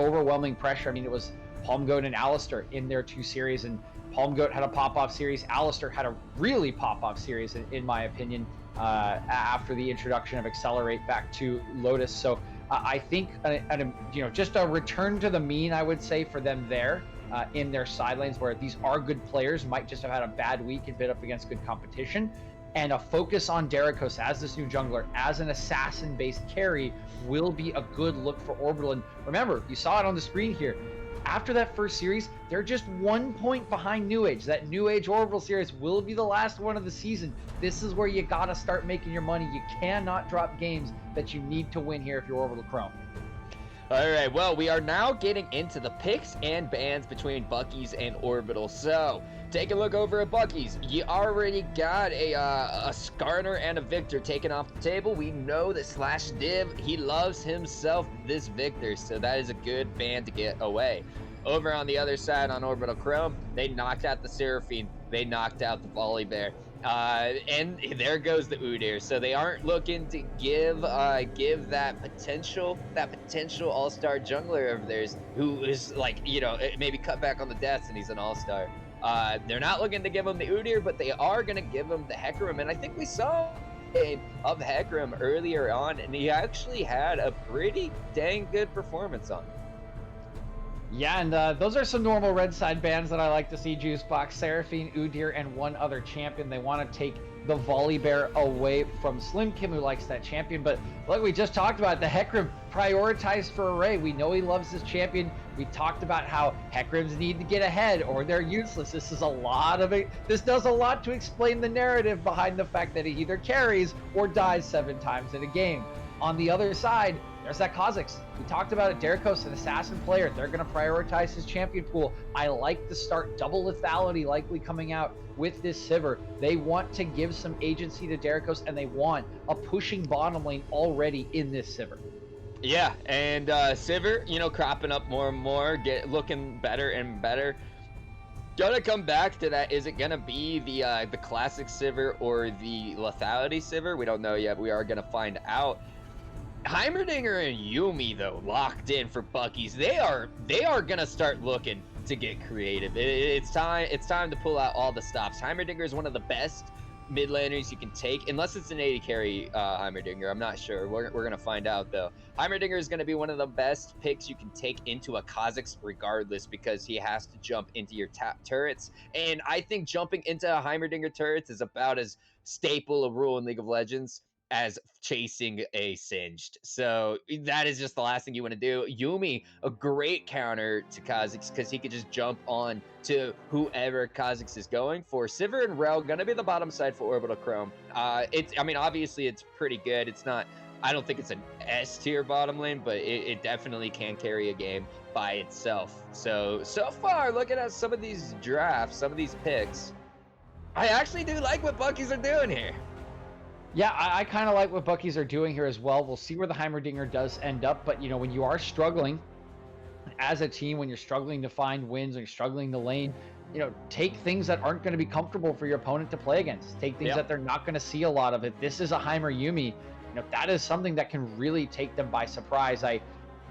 overwhelming pressure. I mean, it was Palm Goat and Alistair in their 2 series, and Palm Goat had a pop-off series. Alistair had a really pop-off series, in my opinion, after the introduction of Accelerate back to Lotus. So I think, just a return to the mean, I would say, for them there in their side lanes, where these are good players, might just have had a bad week and been up against good competition. And a focus on Derikos as this new jungler, as an assassin-based carry, will be a good look for Orbital. And remember, you saw it on the screen here. After that first series, they're just 1 point behind New Age. That New Age Orbital series will be the last one of the season. This is where you gotta start making your money. You cannot drop games that you need to win here if you're Orbital Chrome. All right, well, we are now getting into the picks and bans between Bucky's and Orbital. So, take a look over at Bucky's. You already got a Skarner and a Victor taken off the table. We know that /Div, he loves himself this Victor, so that is a good ban to get away. Over on the other side on Orbital Chrome, they knocked out the Seraphine. They knocked out the Volibear. And there goes the Udyr. So they aren't looking to give that potential all-star jungler of theirs, who is maybe cut back on the deaths and he's an all-star. They're not looking to give him the Udyr, but they are going to give him the Hecarim. And I think we saw a game of Hecarim earlier on, and he actually had a pretty dang good performance on it. Yeah, and those are some normal red side bans that I like to see, Juicebox. Seraphine, Udyr, and one other champion. They want to take the Volibear away from Slim Kim, who likes that champion. But like we just talked about, the Hecarim prioritized for Array. We know he loves this champion. We talked about how Hecarims need to get ahead or they're useless. This is a lot of it. This does a lot to explain the narrative behind the fact that he either carries or dies 7 times in a game. On the other side, there's that Kha'Zix. We talked about it. Derikos, an assassin player. They're going to prioritize his champion pool. I like the start. Double lethality likely coming out with this Sivir. They want to give some agency to Derikos, and they want a pushing bottom lane already in this Sivir. Yeah, and Sivir, cropping up more and more, looking better and better. Gonna come back to that. Is it gonna be the classic Sivir or the lethality Sivir? We don't know yet. We are gonna find out. Heimerdinger and Yuumi, though, locked in for Bucky's. They are gonna start looking to get creative. It's time to pull out all the stops. Heimerdinger is one of the best mid laners you can take, unless it's an 80 carry Heimerdinger. I'm not sure. We're gonna find out though. Heimerdinger is gonna be one of the best picks you can take into a Kha'Zix regardless, because he has to jump into your tap turrets, and I think jumping into a Heimerdinger turrets is about as staple a rule in League of Legends as chasing a Singed. So that is just the last thing you want to do. Yuumi, a great counter to Kha'Zix, because he could just jump on to whoever Kha'Zix is going for. Sivir and Rel gonna be the bottom side for Orbital Chrome. Obviously it's pretty good. It's not, I don't think it's an S tier bottom lane, but it definitely can carry a game by itself. So far, looking at some of these drafts, some of these picks, I actually do like what Bucky's are doing here. Yeah, I kind of like what Bucky's are doing here as well. We'll see where the Heimerdinger does end up, but when you are struggling as a team, when you're struggling to find wins, when you're struggling to lane, take things that aren't going to be comfortable for your opponent to play against. Take things that they're not going to see a lot of. If this is a Heimer Yuumi, that is something that can really take them by surprise. I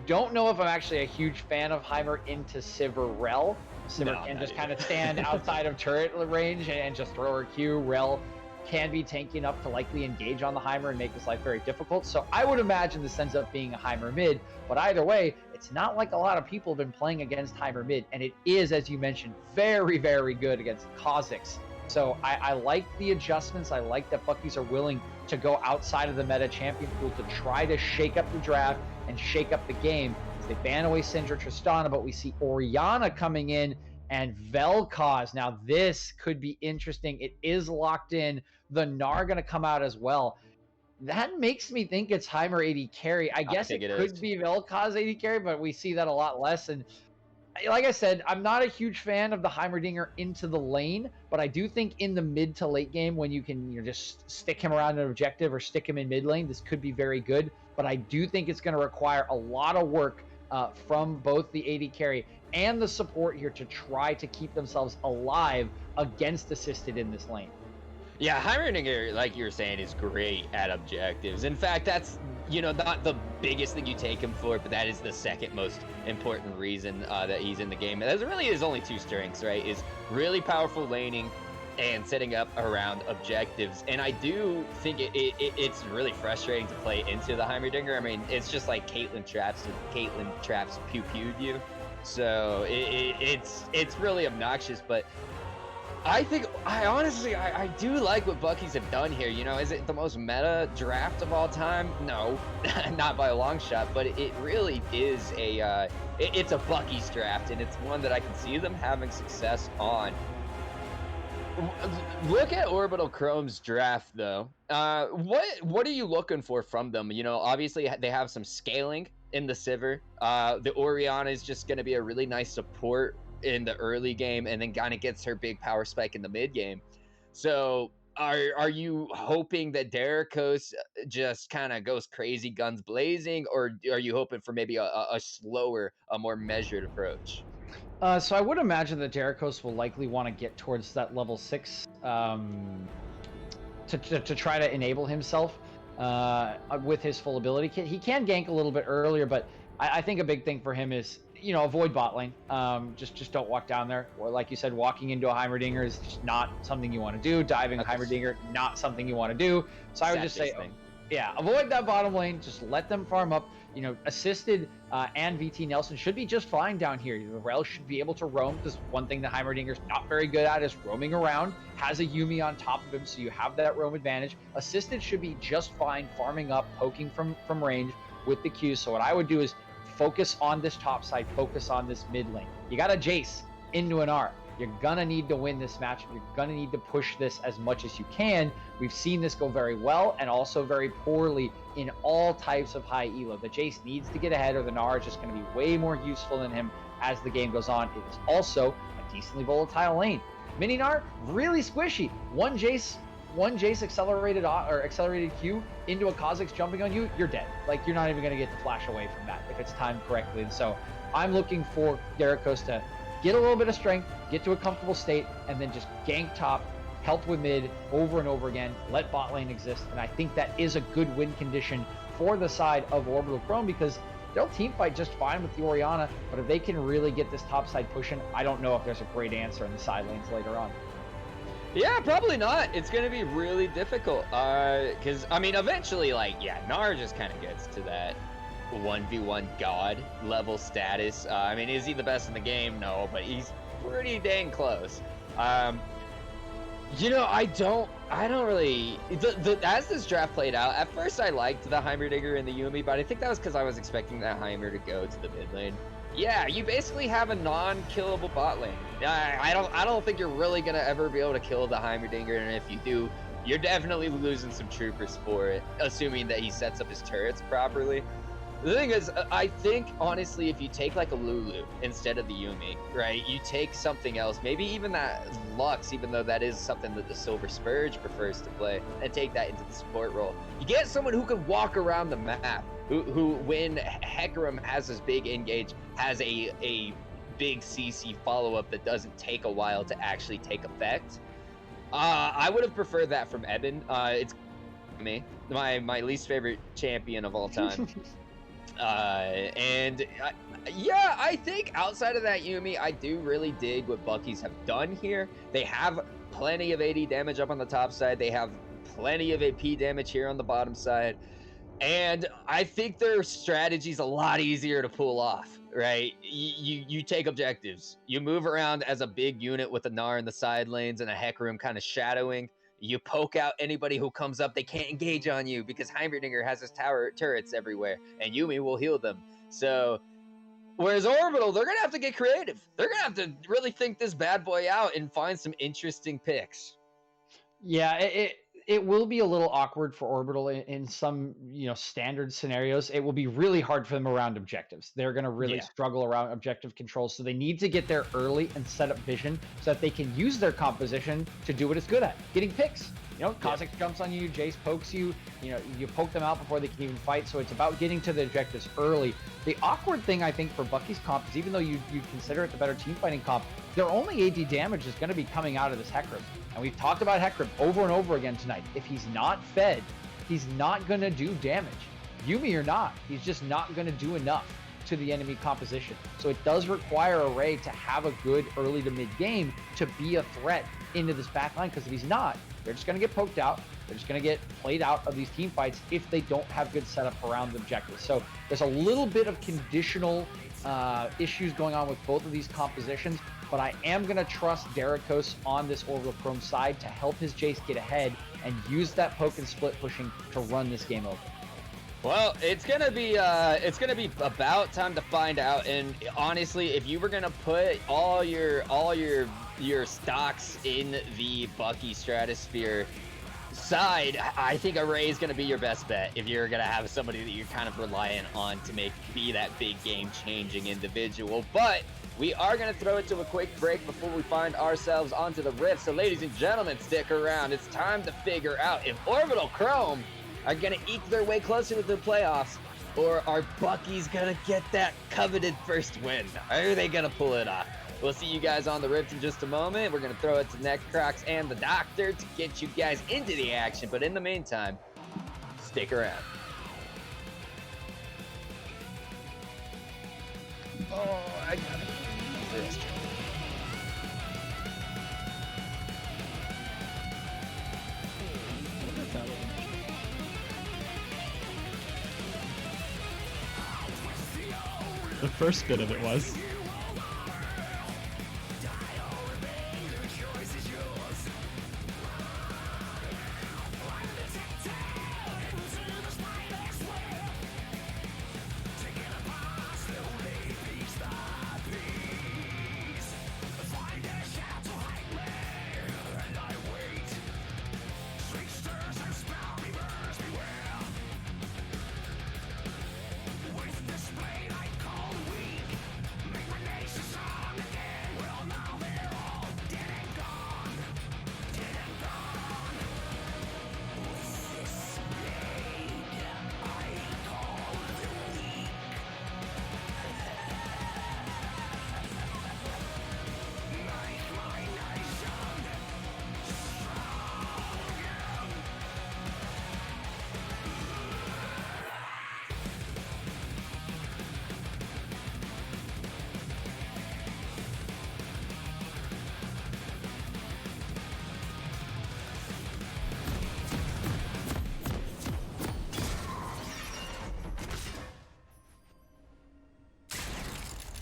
don't know if I'm actually a huge fan of Heimer into Sivir Rel. Sivir can just kind of stand outside of turret range and just throw her Q. Rel can be tanky enough to likely engage on the Heimer and make this life very difficult. So I would imagine this ends up being a Heimer mid, but either way, it's not like a lot of people have been playing against Heimer mid, and it is, as you mentioned, very, very good against Kha'Zix. So I like the adjustments. I like that Bucky's are willing to go outside of the meta champion pool to try to shake up the draft and shake up the game. They ban away Syndra Tristana, but we see Orianna coming in and Vel'Koz. Now this could be interesting. It is locked in. The Gnar going to come out as well. That makes me think it's Heimer 80 carry. I guess it could be Vel'Koz 80 carry, but we see that a lot less. And like I said, I'm not a huge fan of the Heimerdinger into the lane, but I do think in the mid to late game, when you can just stick him around an objective or stick him in mid lane, this could be very good. But I do think it's going to require a lot of work from both the 80 carry and the support here to try to keep themselves alive against assisted in this lane. Yeah, Heimerdinger, like you were saying, is great at objectives. In fact, that's not the biggest thing you take him for, but that is the second most important reason that he's in the game. And that's really his only two strengths, right? Is really powerful laning and setting up around objectives. And I do think it's really frustrating to play into the Heimerdinger. I mean, it's just like Caitlyn traps pew-pewed you. So it's really obnoxious, but I honestly do like what Bucky's have done here. Is it the most meta draft of all time? No, not by a long shot, but it really is it's a Bucky's draft, and it's one that I can see them having success on. Look at Orbital Chrome's draft, though. What are you looking for from them? Obviously they have some scaling in the Sivir. The Orianna is just going to be a really nice support in the early game, and then kind of gets her big power spike in the mid game. So are you hoping that Derikos just kind of goes crazy, guns blazing, or are you hoping for maybe a slower, a more measured approach? So I would imagine that Derikos will likely want to get towards that level 6 to try to enable himself with his full ability kit. He can gank a little bit earlier, but I think a big thing for him is, avoid bot lane. Just don't walk down there. Or like you said, walking into a Heimerdinger is just not something you want to do. Diving a Heimerdinger, not something you want to do. So I would just say, yeah, avoid that bottom lane. Just let them farm up. Assisted and VT Nelson should be just fine down here. The Rel should be able to roam, because one thing that Heimerdinger's not very good at is roaming around. Has a Yuumi on top of him, so you have that roam advantage. Assisted should be just fine, farming up, poking from range with the Qs. So what I would do is focus on this top side, focus on this mid lane. You got a Jace into an R. You're gonna need to win this match. You're gonna need to push this as much as you can. We've seen this go very well and also very poorly in all types of high elo. The Jace needs to get ahead, or the Gnar is just gonna be way more useful than him as the game goes on. It is also a decently volatile lane. Mini Gnar, really squishy. One Jace accelerated Q into a Kha'Zix jumping on you, you're dead. Like, you're not even gonna get the flash away from that if it's timed correctly. And so I'm looking for Derikos to get a little bit of strength, get to a comfortable state, and then just gank top, help with mid over and over again, let bot lane exist. And I think that is a good win condition for the side of Orbital Chrome, because they'll team fight just fine with the Orianna, but if they can really get this top side pushing, I don't know if there's a great answer in the side lanes later on. Yeah, probably not. It's going to be really difficult. Because, eventually, Gnar just kind of gets to that 1v1 god level status. Is he the best in the game? No, but he's pretty dang close. I don't really, as this draft played out, at first I liked the Heimerdinger and the Yuumi, but I think that was because I was expecting that Heimer to go to the mid lane. Yeah, you basically have a non-killable bot lane. I don't think you're really gonna ever be able to kill the Heimerdinger, and if you do, you're definitely losing some troopers for it, assuming that he sets up his turrets properly. The thing is, I think, honestly, if you take like a Lulu instead of the Yuumi, right, you take something else, maybe even that Lux, even though that is something that the Silver Spurge prefers to play, and take that into the support role. You get someone who can walk around the map, who when Hecarim has this big engage, has a big CC follow-up that doesn't take a while to actually take effect. I would have preferred that from Eben. It's me, my least favorite champion of all time. I think outside of that Yuumi, I do really dig what Bucky's have done here. They have plenty of AD damage up on the top side. They have plenty of AP damage here on the bottom side. And I think their strategy's a lot easier to pull off, right? You take objectives. You move around as a big unit with a Gnar in the side lanes and a Hecarim kind of shadowing. You poke out anybody who comes up. They can't engage on you because Heimerdinger has his turrets everywhere, and Yuumi will heal them. So, whereas Orbital, they're going to have to get creative. They're going to have to really think this bad boy out and find some interesting picks. Yeah, it will be a little awkward for Orbital in some standard scenarios. It will be really hard for them around objectives. They're going to really struggle around objective control. So they need to get there early and set up vision so that they can use their composition to do what it's good at, getting picks. Kha'Zix jumps on you, Jace pokes you, you poke them out before they can even fight. So it's about getting to the objectives early. The awkward thing, I think, for Bucky's comp is, even though you consider it the better team fighting comp, their only AD damage is going to be coming out of this Hecarim. And we've talked about Hecarim over and over again tonight. If he's not fed, he's not going to do damage. Yumi, you're not. He's just not going to do enough to the enemy composition. So it does require Array to have a good early to mid game to be a threat into this back line, because if he's not, they're just going to get poked out. They're just going to get played out of these team fights if they don't have good setup around the objectives. So there's a little bit of conditional issues going on with both of these compositions, but I am going to trust Derikos on this Orbital Chrome side to help his Jace get ahead and use that poke and split pushing to run this game over. Well, it's gonna be about time to find out. And honestly, if you were gonna put all your stocks in the Bucky Stratosphere side, I think Array is gonna be your best bet if you're gonna have somebody that you're kind of reliant on to be that big game-changing individual. But we are gonna throw it to a quick break before we find ourselves onto the Rift. So ladies and gentlemen, stick around. It's time to figure out if Orbital Chrome are gonna eke their way closer to the playoffs, or are Bucky's gonna get that coveted first win? Are they gonna pull it off? We'll see you guys on the Rift in just a moment. We're gonna throw it to Necrox and the Doctor to get you guys into the action, but in the meantime, stick around. Oh, I got it. The first bit of it was.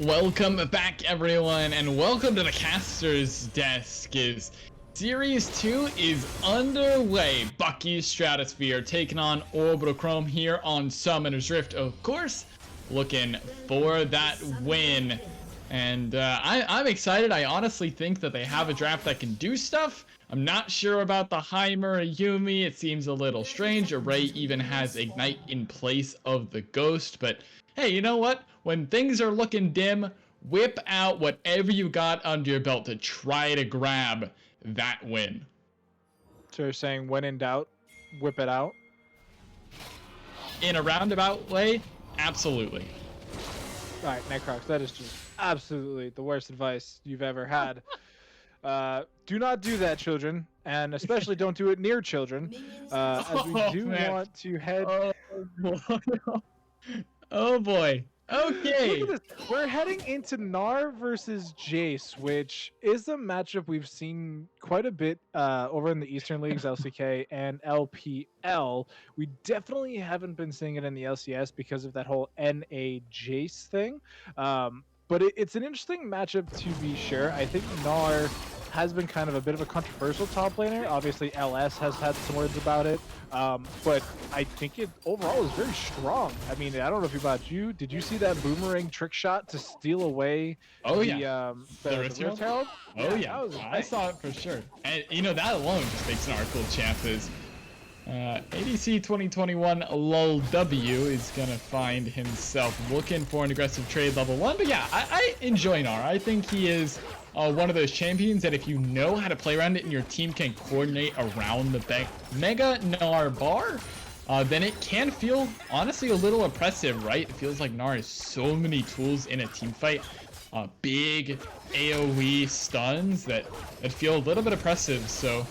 Welcome back, everyone, and welcome to the Caster's Desk. Series 2 is underway. Bucky Stratosphere taking on Orbital Chrome here on Summoner's Rift, of course, looking for that win. And I'm excited. I honestly think that they have a draft that can do stuff. I'm not sure about the Heimer Yumi. It seems a little strange. Array even has Ignite in place of the Ghost, but hey, you know what? When things are looking dim, whip out whatever you got under your belt to try to grab that win. So you're saying when in doubt, whip it out? In a roundabout way, absolutely. Alright, Necrox, that is just absolutely the worst advice you've ever had. Do not do that, children, and especially don't do it near children, as we do want to head... Oh boy. Okay. Look at this. We're heading into Gnar versus Jace, which is a matchup we've seen quite a bit over in the Eastern Leagues, LCK and LPL. We definitely haven't been seeing it in the LCS because of that whole NA Jace thing. But it's an interesting matchup to be sure. I think Gnar has been kind of a bit of a controversial top laner. Obviously, LS has had some words about it. But I think it overall is very strong. I mean, I don't know if about you. Did you see that boomerang trick shot to steal away the Rift Herald? Oh yeah, I saw it for sure. And you know, that alone just makes an cool chances. ADC 2021 LOLW is gonna find himself looking for an aggressive trade level 1. But yeah, I enjoy Gnar. I think he is one of those champions that if you know how to play around it and your team can coordinate around the Mega Gnar bar, then it can feel, honestly, a little oppressive, right? It feels like Gnar has so many tools in a team fight. Big AoE stuns that feel a little bit oppressive. So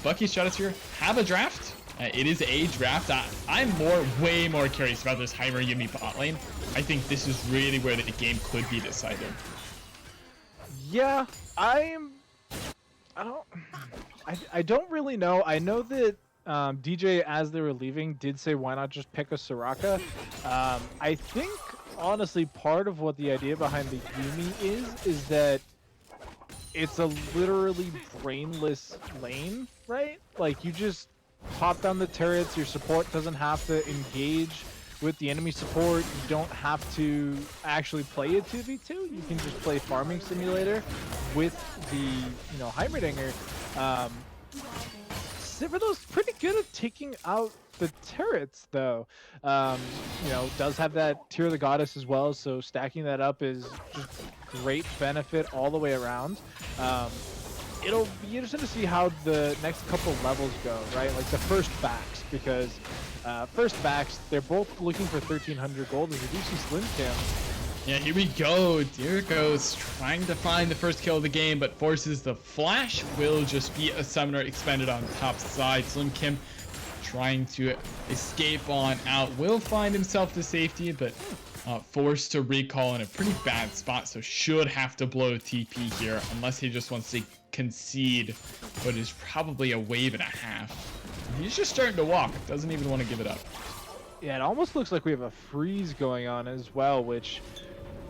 Bucky Stratosphere have a draft. It is age wrapped. I'm way more curious about this Heimer Yuumi bot lane. I think this is really where the game could be decided. Yeah, I don't really know. I know that DJ, as they were leaving, did say why not just pick a Soraka. I think honestly part of what the idea behind the Yuumi is that it's a literally brainless lane, right? Like you just pop down the turrets, your support doesn't have to engage with the enemy support, you don't have to actually play a 2v2, you can just play farming simulator with the, you know, Heimerdinger. Citadel's pretty good at taking out the turrets though. You know, does have that Tear of the Goddess as well, so stacking that up is just great benefit all the way around. It'll be interesting to see how the next couple levels go, right? Like the first backs, because first backs, they're both looking for 1300 gold, as we do see Slim Kim. Yeah, here we go. Jericho's trying to find the first kill of the game, but forces the flash. Will just be a summoner expended on top side. Slim Kim trying to escape on out. Will find himself to safety, but forced to recall in a pretty bad spot, so should have to blow TP here, unless he just wants to concede what is probably a wave and a half. He's just starting to walk, doesn't even want to give it up. Yeah, it almost looks like we have a freeze going on as well, which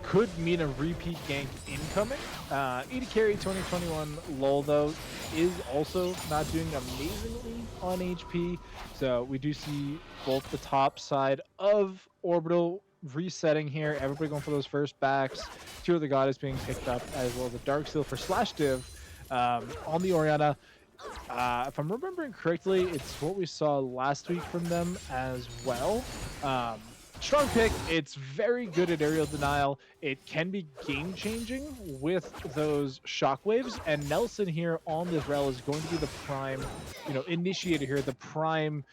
could mean a repeat gank incoming. AD Carry 2021 LOL though is also not doing amazingly on HP, so we do see both the top side of Orbital resetting here, everybody going for those first backs, Tear of the Goddess being picked up, as well as the Dark Seal for Slash Div on the Orianna. If I'm remembering correctly, it's what we saw last week from them as well. Strong pick. It's very good at aerial denial. It can be game changing with those shockwaves, and Nelson here on this rel is going to be the prime, you know, initiator here, the prime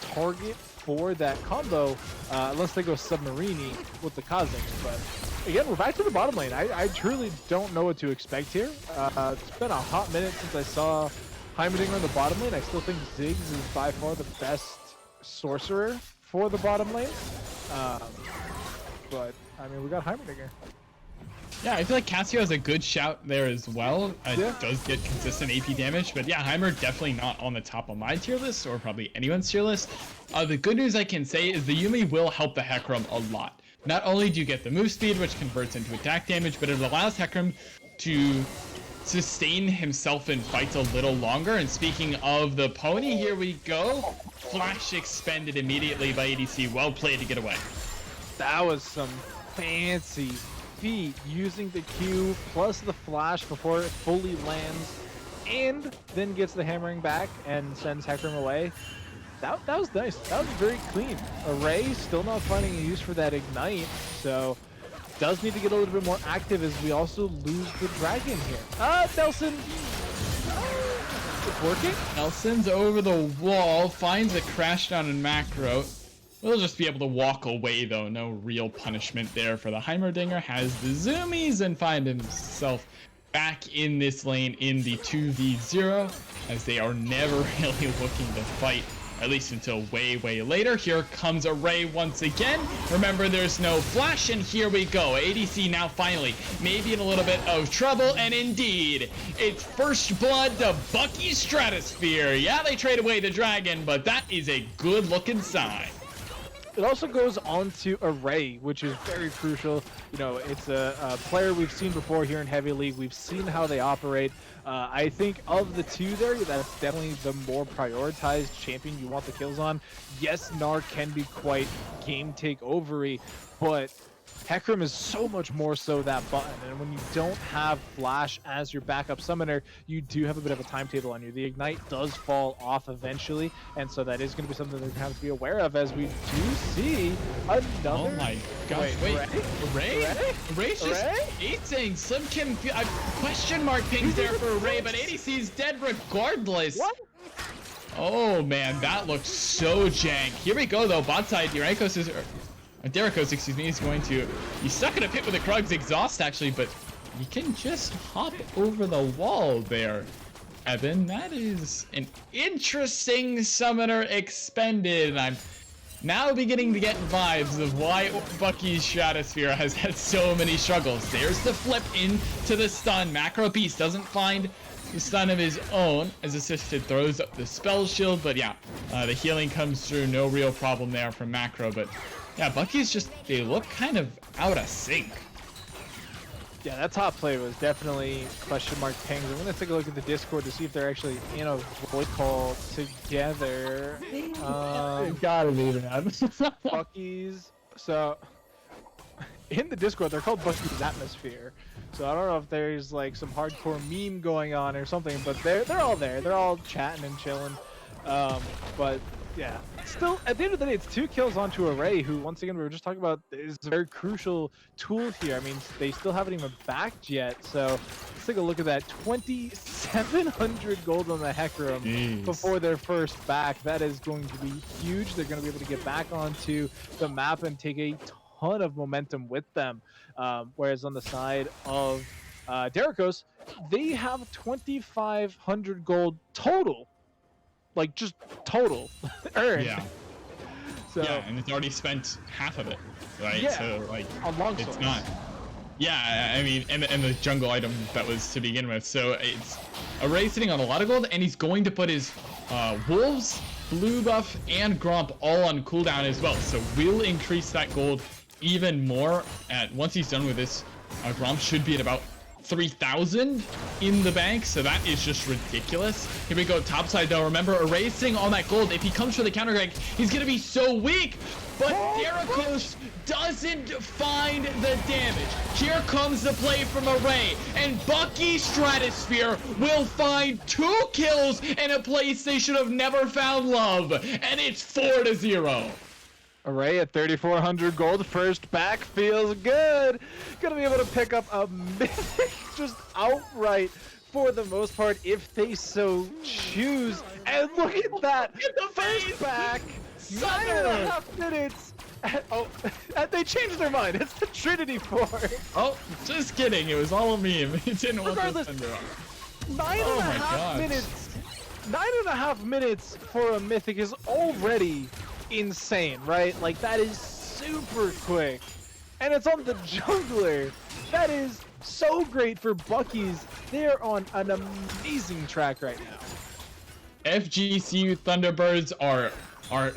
target for that combo, unless they go Submarini with the Kha'Zix. But again, we're back to the bottom lane. I truly don't know what to expect here. It's been a hot minute since I saw Heimerdinger on the bottom lane. I still think Ziggs is by far the best sorcerer for the bottom lane. But I mean, we got Heimerdinger. Yeah, I feel like Cassio has a good shout there as well. Yeah. Does get consistent AP damage, but yeah, Heimer definitely not on the top of my tier list, or probably anyone's tier list. The good news I can say is the Yuumi will help the Hecarim a lot. Not only do you get the move speed, which converts into attack damage, but it allows Hecarim to sustain himself in fights a little longer. And speaking of the pony, here we go. Flash expended immediately by ADC. Well played to get away. That was some fancy feat, using the Q plus the flash before it fully lands, and then gets the hammering back and sends Hecarim away. That was nice. That was very clean. Array still not finding a use for that ignite, so does need to get a little bit more active as we also lose the dragon here. Nelson! It's working. Nelson's over the wall, finds a crash down in macro. We'll just be able to walk away though, no real punishment there for the Heimerdinger. Has the zoomies and find himself back in this lane in the 2v0, as they are never really looking to fight, at least until way later. Here comes Array once again. Remember, there's no flash, and here we go. ADC now finally maybe in a little bit of trouble, and indeed, it's first blood to Bucky Stratosphere. Yeah, they trade away the dragon, but that is a good looking sign. It also goes on to Array, which is very crucial. You know, it's a player we've seen before here in Heavy League. We've seen how they operate. I think of the two there, that's definitely the more prioritized champion you want the kills on. Yes, Gnar can be quite game takeovery, but Hecarim is so much more so that button, and when you don't have Flash as your backup summoner, you do have a bit of a timetable on you. The Ignite does fall off eventually, and so that is going to be something they're going to have to be aware of, as we do see another... Oh my gosh, wait. Array's just Array? eating. Slim Kim, question mark pings there for Array, but ADC's dead regardless. What? Oh man, that looks so jank. Here we go though, bot side, Derikos is... Derikos, excuse me, is going to... He's stuck in a pit with a Krug's exhaust, actually, but he can just hop over the wall there. Evan, that is an interesting summoner expended. I'm now beginning to get vibes of why Bucky's Stratosphere has had so many struggles. There's the flip into the stun. Macro Beast doesn't find the stun of his own as Assisted throws up the spell shield, but yeah, the healing comes through, no real problem there from Macro, but yeah, Bucky's just, they look kind of out of sync. Yeah, that top play was definitely question mark pings. I'm gonna take a look at the Discord to see if they're actually in a voice call together. Gotta be, man. Bucky's. So in the Discord, they're called Bucky's Atmosphere. So I don't know if there's like some hardcore meme going on or something, but they're all there. They're all chatting and chilling. But yeah, still at the end of the day, it's 2 kills onto Array, who once again we were just talking about is a very crucial tool here. I mean, they still haven't even backed yet. So let's take a look at that. 2,700 gold on the Hecarim before their first back. That is going to be huge. They're going to be able to get back onto the map and take a ton of momentum with them. Whereas on the side of Derricos, they have 2,500 gold total. Like, just total earned. Yeah. So, yeah, and it's already spent half of it, right? Yeah, so, like, on long it's swords. not. Yeah, I mean, and the jungle item that was to begin with. So, it's Array sitting on a lot of gold, and he's going to put his Wolves, Blue Buff, and Gromp all on cooldown as well. So, we'll increase that gold even more once he's done with this. Gromp should be at about 3,000 in the bank, so that is just ridiculous. Here we go, topside though. Remember, erasing all that gold. If he comes for the counter gank, he's gonna be so weak. But Derricos doesn't find the damage. Here comes the play from Array, and Bucky Stratosphere will find 2 kills in a place they should have never found love, and it's 4-0. Array at 3,400 gold, first back, feels good. Gonna be able to pick up a mythic just outright for the most part if they so choose. And look at that, first back, 9.5 minutes. They changed their mind. It's the Trinity Force. Oh, just kidding. It was all a meme. He didn't want to send her off. 9.5 minutes. 9.5 minutes for a mythic is already insane, right? Like, that is super quick, and it's on the jungler. That is so great for Bucky's. They're on an amazing track right now. FGCU Thunderbirds are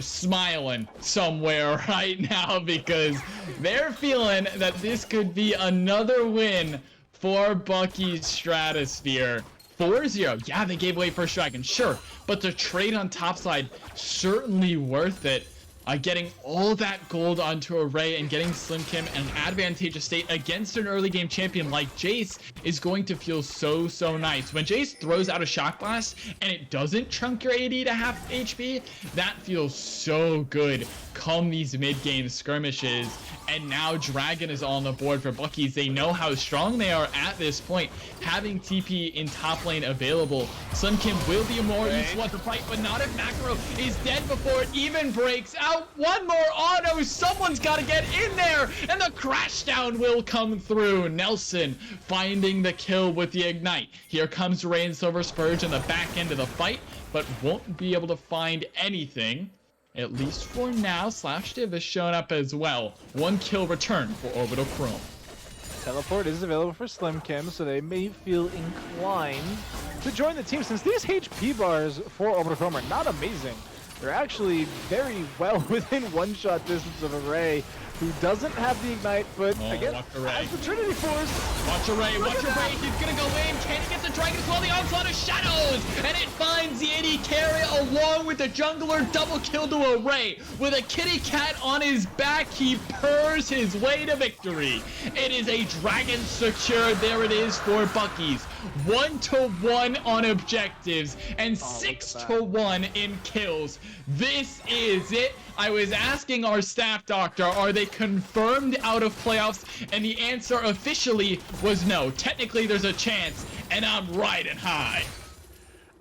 smiling somewhere right now because they're feeling that this could be another win for Bucky's Stratosphere. 4-0. Yeah, they gave away first dragon, sure, but the trade on topside certainly worth it. Getting all that gold onto Array and getting Slim Kim an advantageous state against an early game champion like Jace is going to feel so nice. When Jace throws out a Shock Blast and it doesn't chunk your AD to half HP, that feels so good come these mid-game skirmishes. And now Dragon is on the board for Bucky's. They know how strong they are at this point. Having TP in top lane available, Slim Kim will be more useful to fight, but not if Macro is dead before it even breaks out. One more auto, someone's got to get in there, and the crash down will come through. Nelson finding the kill with the ignite. Here comes Rain Silver Spurge in the back end of the fight, but won't be able to find anything. At least for now. Slashdiv has shown up as well. 1 kill return for Orbital Chrome. Teleport is available for Slim Kim, so they may feel inclined to join the team, since these HP bars for Orbital Chrome are not amazing. They're actually very well within one-shot distance of Array, who doesn't have the ignite, but again, has the Trinity Force. Watch Array, watch Array, he's gonna go in. Can he get the Dragon as well? The onslaught of shadows, and it finds the AD carry along with the jungler. Double kill to Array. With a kitty cat on his back, he purrs his way to victory. It is a Dragon secured. There it is for Bucky's. 1-1 on objectives and 6-1 in kills. This is it. I was asking our staff doctor, are they confirmed out of playoffs? And the answer officially was no. Technically, there's a chance, and I'm riding high.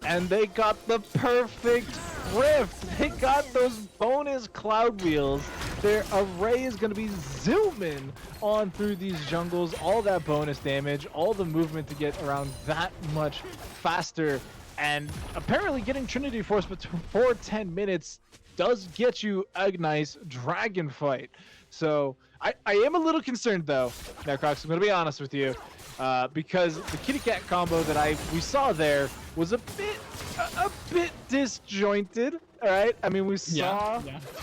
And they got the perfect rift. They got those bonus cloud wheels. Their Array is going to be zooming on through these jungles. All that bonus damage, all the movement to get around that much faster. And apparently getting Trinity Force before 10 minutes does get you a nice dragon fight. So I am a little concerned though, Necrox, I'm going to be honest with you, because the kitty cat combo that we saw there was a bit disjointed. All right, I mean we saw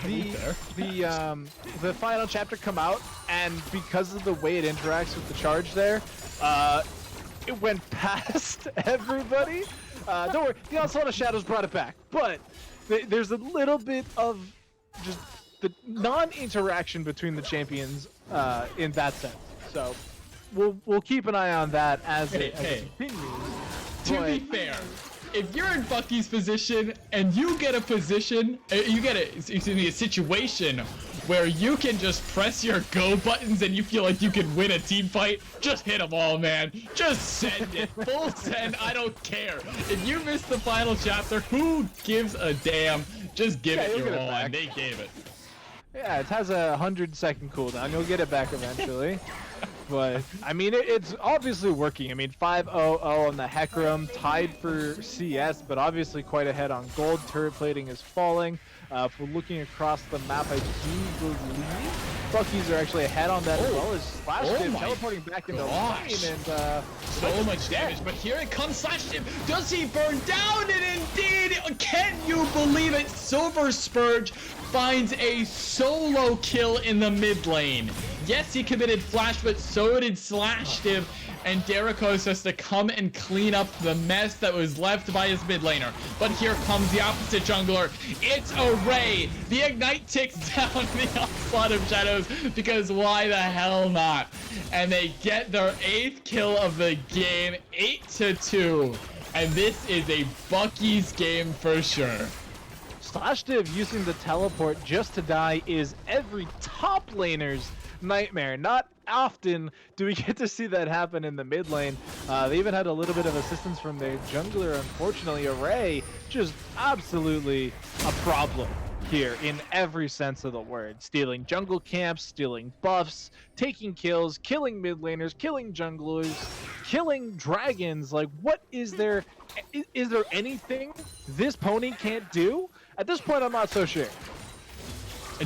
the final chapter come out, and because of the way it interacts with the charge there, it went past everybody. Don't worry, the Onslaught of Shadows brought it back, but there's a little bit of just the non-interaction between the champions in that sense. So we'll keep an eye on that as it continues. To be fair, if you're in Bucky's position and you get a position, a situation where you can just press your go buttons and you feel like you can win a team fight, just hit them all, man. Just send it. Full send, I don't care. If you missed the final chapter, who gives a damn? Just give it your all, and they gave it. Yeah, it has a 100-second cooldown. You'll get it back eventually. But, I mean, it's obviously working. I mean, 5-0-0 on the Hecarim, tied for CS, but obviously quite ahead on gold. Turret plating is falling. If we're looking across the map, I do believe Bucky's are actually ahead on that as well as Slashdiv teleporting back into lane and so much damage. But here it comes, Slashdiv. Does he burn down? And indeed, can you believe it? Silver Spurge finds a solo kill in the mid lane. Yes, he committed flash, but so did Slashdiv, and Derikos has to come and clean up the mess that was left by his mid laner. But here comes the opposite jungler. It's Array. The Ignite ticks down the Onslaught of Shadows, because why the hell not? And they get their 8th kill of the game, 8-2. And this is a Bucky's game for sure. Slashdiv using the teleport just to die is every top laner's nightmare. Not often do we get to see that happen in the mid lane. They even had a little bit of assistance from their jungler. Unfortunately, Array just absolutely a problem here in every sense of the word. Stealing jungle camps, stealing buffs, taking kills, killing mid laners, killing junglers, killing dragons. Like, what is there? Is there anything this pony can't do? At this point, I'm not so sure.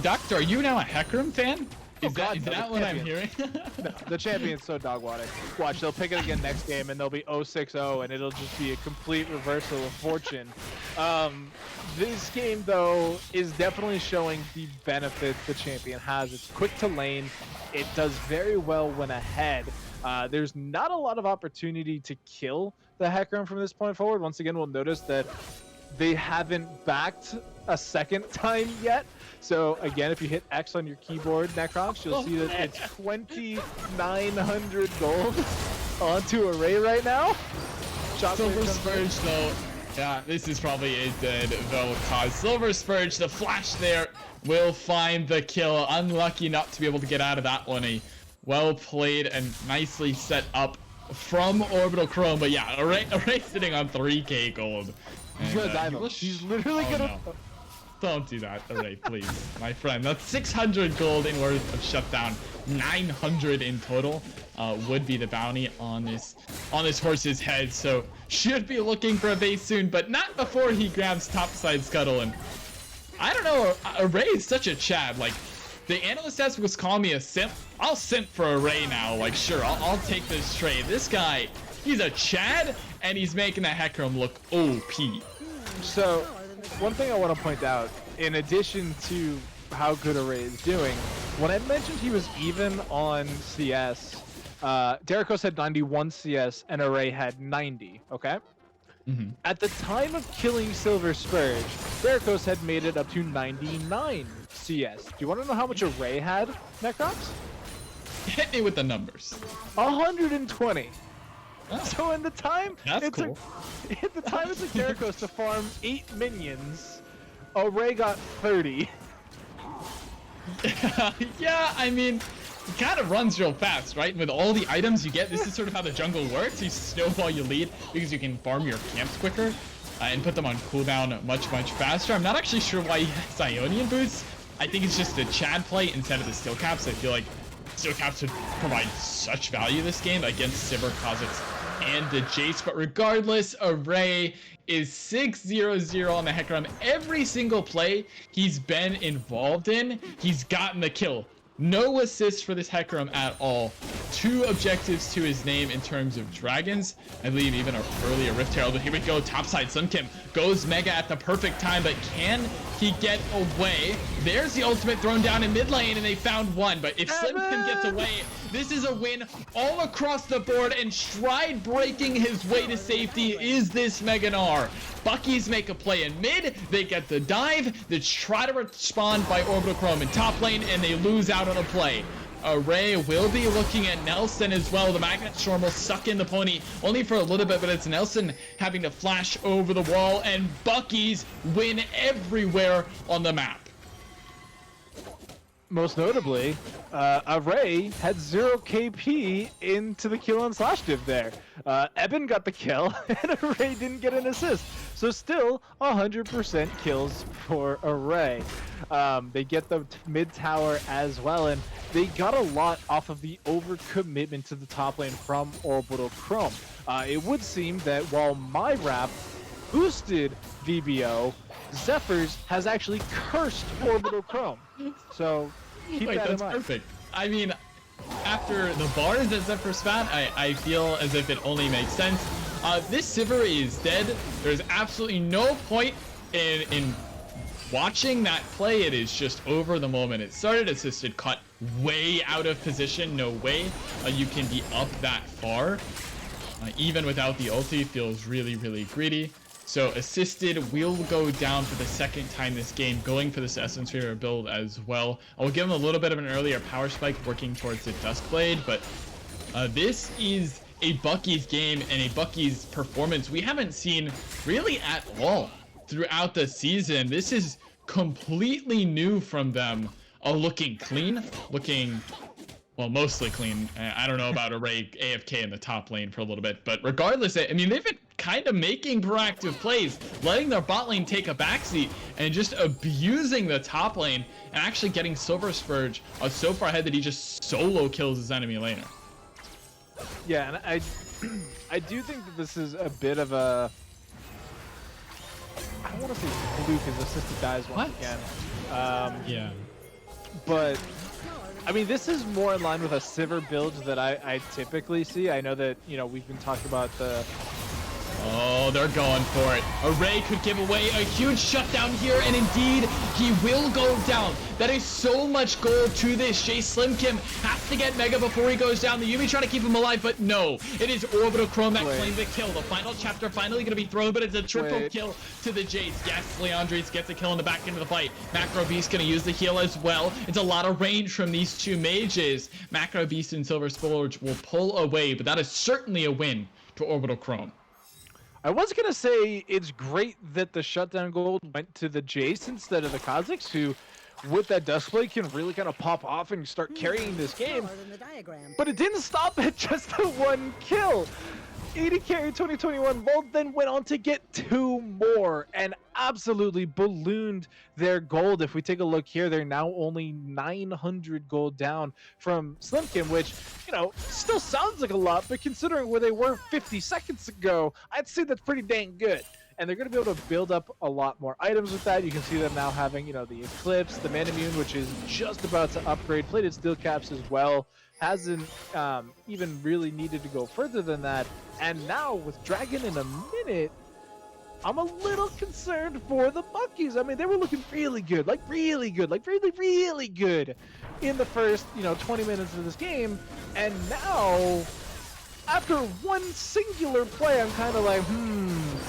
Doctor, are you now a Hecarim fan? Is God, that, that what I'm hearing? No, the champion's so dog water. Watch, they'll pick it again next game, and they'll be 0-6-0, and it'll just be a complete reversal of fortune. This game, though, is definitely showing the benefits the champion has. It's quick to lane. It does very well when ahead. There's not a lot of opportunity to kill the Hecarim from this point forward. Once again, we'll notice that they haven't backed a second time yet. So again, if you hit X on your keyboard, Necrox, you'll see that it's 2,900 gold onto Array right now. Silver Spurge though, yeah, this is probably a dead though, cause Silver Spurge, the flash there, will find the kill. Unlucky not to be able to get out of that one. A well played and nicely set up from Orbital Chrome, but yeah, Array sitting on 3k gold. He's gonna die though. He's literally gonna... No. Don't do that, Array, please, my friend. That's 600 gold in worth of shutdown. 900 in total would be the bounty on this horse's head. So should be looking for a base soon, but not before he grabs topside scuttle. And I don't know, Array is such a Chad. Like, the analyst desk was calling me a simp. I'll simp for Array now. Like, sure, I'll take this trade. This guy, he's a Chad, and he's making the Hecarim look OP. So, one thing I want to point out, in addition to how good Array is doing, when I mentioned he was even on CS, Derikos had 91 CS and Array had 90, okay? Mm-hmm. At the time of killing Silver Spurge, Derikos had made it up to 99 CS. Do you want to know how much Array had, Necrox? Hit me with the numbers. 120. Oh. So in the time, That's cool. At the time it took Derikos to farm 8 minions, Array got 30. Yeah, I mean, it kind of runs real fast, right? With all the items you get, this is sort of how the jungle works. You snowball your lead because you can farm your camps quicker and put them on cooldown much faster. I'm not actually sure why he has Ionian boots. I think it's just a Chad play instead of the steel caps. I feel like steel caps would provide such value this game against Sivir Kha'Zix and the Jace. But regardless, Array is 6-0-0 on the Hecarim. Every single play he's been involved in, he's gotten the kill. No assists for this Hecarim at all. 2 objectives to his name in terms of dragons. I believe even earlier Rift Herald. But here we go. Topside Sunkim goes Mega at the perfect time, but can he get away? There's the ultimate thrown down in mid lane, and they found one. But if Slimkin gets away, this is a win all across the board, and Stride breaking his way to safety is this Meganar. Bucky's make a play in mid, they get the dive, they try to respond by Orbital Chrome in top lane, and they lose out on a play. Array will be looking at Nelson as well. The Magnet Storm will suck in the pony only for a little bit, but it's Nelson having to flash over the wall, and Bucky's win everywhere on the map. Most notably, Array had 0 KP into the kill on slash div there. Eben got the kill, and Array didn't get an assist. So still 100% kills for Array. They get the mid tower as well, and they got a lot off of the overcommitment to the top lane from Orbital Chrome. It would seem that while my rap boosted VBO, Zephyrs has actually cursed Orbital Chrome. So keep that in mind. Perfect. I mean, after the bars that Zephyrs found, I feel as if it only makes sense. This Sivir is dead. There's absolutely no point in watching that play. It is just over the moment it started. Assisted cut way out of position. No way you can be up that far. Even without the ulti, feels really, really greedy. So assisted will go down for the second time this game, going for this Stratosphere build as well. I'll give him a little bit of an earlier power spike working towards the Duskblade, but this is a Bucky's game and a Bucky's performance we haven't seen really at all throughout the season. This is completely new from them. Looking clean, looking, well, mostly clean. I don't know about Array AFK in the top lane for a little bit, but regardless, I mean, they've been kind of making proactive plays, letting their bot lane take a backseat and just abusing the top lane and actually getting Silver Spurge so far ahead that he just solo kills his enemy laner. Yeah, and I do think that this is a bit of a, I don't want to say fluke as assisted dies once again. Yeah. But I mean, this is more in line with a Sivir build that I typically see. I know that, you know, we've been talking about the... Oh, they're going for it. Array could give away a huge shutdown here, and indeed, he will go down. That is so much gold to this. Jay Slimkim has to get Mega before he goes down. The Yuumi trying to keep him alive, but no. It is Orbital Chrome that claimed the kill. The final chapter finally going to be thrown, but it's a triple kill to the Jace. Yes, Leandres gets a kill in the back end of the fight. Macro Beast going to use the heal as well. It's a lot of range from these two mages. Macro Beast and Silver Spurge will pull away, but that is certainly a win to Orbital Chrome. I was going to say it's great that the shutdown gold went to the Jace instead of the Kha'Zix, who, with that Duskblade, can really kind of pop off and start carrying this game. But it didn't stop at just the 1 kill. 80 carry 2021 Volt then went on to get 2 more and absolutely ballooned their gold. If we take a look here, they're now only 900 gold down from Slimkin, which, you know, still sounds like a lot, but considering where they were 50 seconds ago, I'd say that's pretty dang good. And they're going to be able to build up a lot more items with that. You can see them now having, you know, the Eclipse, the Manamune, which is just about to upgrade, plated steel caps as well. Hasn't even really needed to go further than that. And now with Dragon in a minute, I'm a little concerned for the Buckies. I mean, they were looking really good, like really good, like really, really good in the first, you know, 20 minutes of this game. And now, after one singular play, I'm kind of like,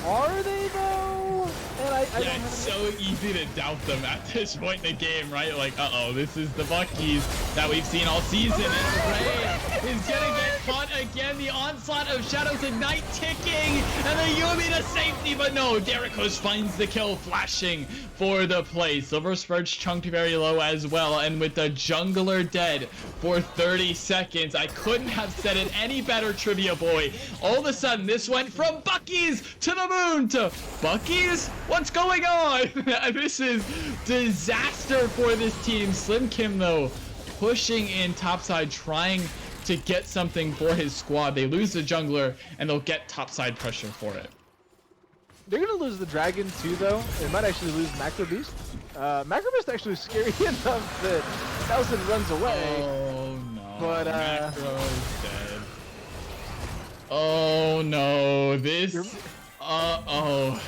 are they though? And I yeah, it's so easy to doubt them at this point in the game, right? Like, uh-oh, this is the Buckies that we've seen all season, and Array is gonna get caught again. The onslaught of Shadows Ignite ticking, and the Yuumi to safety, but no, Derikos finds the kill, flashing for the play. Silver Spurge chunked very low as well, and with the jungler dead for 30 seconds, I couldn't have said it any better, Trivia Boy. All of a sudden, this went from Buckies to the moon to Buckies? What's going on? This is disaster for this team. Slimkim, though, pushing in topside, trying to get something for his squad. They lose the jungler, and they'll get topside pressure for it. They're gonna lose the dragon too, though. They might actually lose Macro Beast. Macro Beast actually is scary enough that Nelson runs away. Oh no! But Macro is dead. Oh no! This. Oh.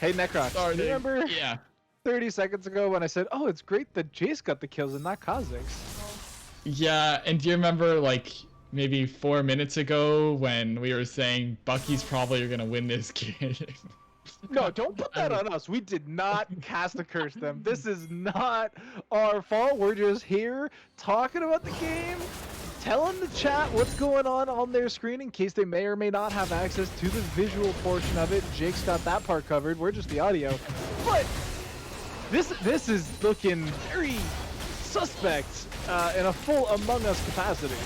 Hey Necrox, do you remember Yeah. 30 seconds ago when I said, "Oh, it's great that Jace got the kills and not Kha'Zix"? Yeah, and do you remember like maybe 4 minutes ago when we were saying Bucky's probably gonna win this game? No, don't put that on us. We did not cast a curse them. This is not our fault. We're just here talking about the game, telling the chat what's going on their screen in case they may or may not have access to the visual portion of it. Jake's got that part covered. We're just the audio. But this is looking very suspect in a full Among Us capacity.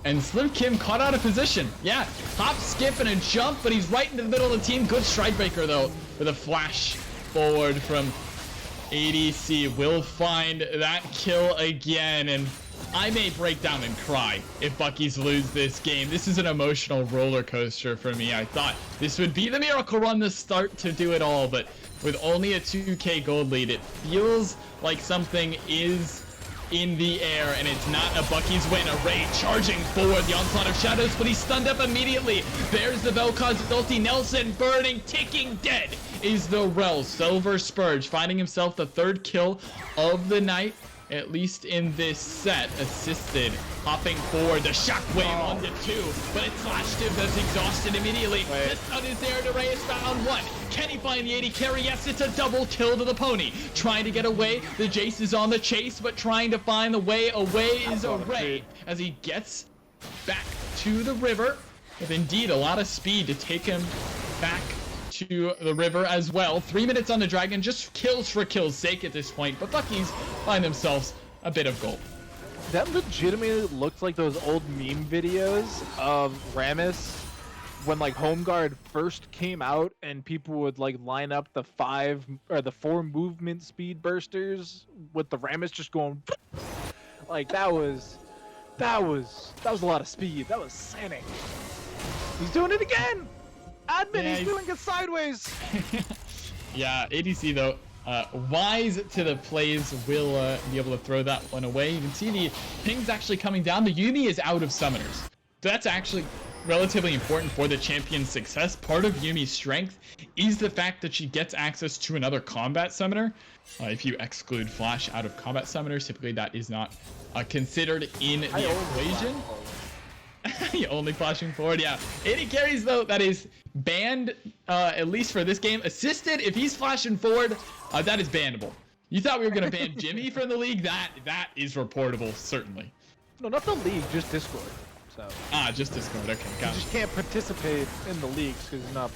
And Slim Kim caught out of position. Yeah, hop, skip, and a jump, but he's right into the middle of the team. Good stride breaker, though, with a flash forward from ADC. Will find that kill again, and I may break down and cry if Bucky's lose this game. This is an emotional roller coaster for me. I thought this would be the miracle run, the start to do it all, but with only a 2k gold lead, it feels like something is in the air, and it's not a Bucky's win. A Ray charging forward, the onslaught of shadows, but he's stunned up immediately. There's the Vel'Koz ulti. Nelson burning, ticking dead is the Rel. Silver Spurge finding himself the 3rd kill of the night, at least in this set. Assisted, hopping forward, the shockwave onto 2, but it's Slashtive that's exhausted immediately. The stun is there, the Ray is found 1. Can he find the 80 carry? Yes, it's a double kill to the pony. Trying to get away, the Jace is on the chase, but trying to find the way away is a Ray as he gets back to the river with indeed a lot of speed to take him back to the river as well. 3 minutes on the dragon, just kills for kills sake at this point, but Bucky's find themselves a bit of gold. That legitimately looked like those old meme videos of Rammus when like Home Guard first came out and people would like line up the 4 movement speed bursters with the Rammus just going like that was a lot of speed. That was Sonic. He's doing it again. Admin, Yeah, he's doing it sideways. Yeah, ADC though, wise to the plays, will be able to throw that one away. You can see the ping's actually coming down. The Yumi is out of summoners. So that's actually relatively important for the champion's success. Part of Yumi's strength is the fact that she gets access to another combat summoner. If you exclude Flash out of combat summoners, typically that is not considered in the equation. You're only flashing forward, yeah. 80 carries though, that is banned, at least for this game. Assisted, if he's flashing forward, that is bannable. You thought we were gonna ban Jimmy from the league? That is reportable, certainly. No, not the league, just Discord. So. Just Discord, okay, got it. You just can't participate in the leagues because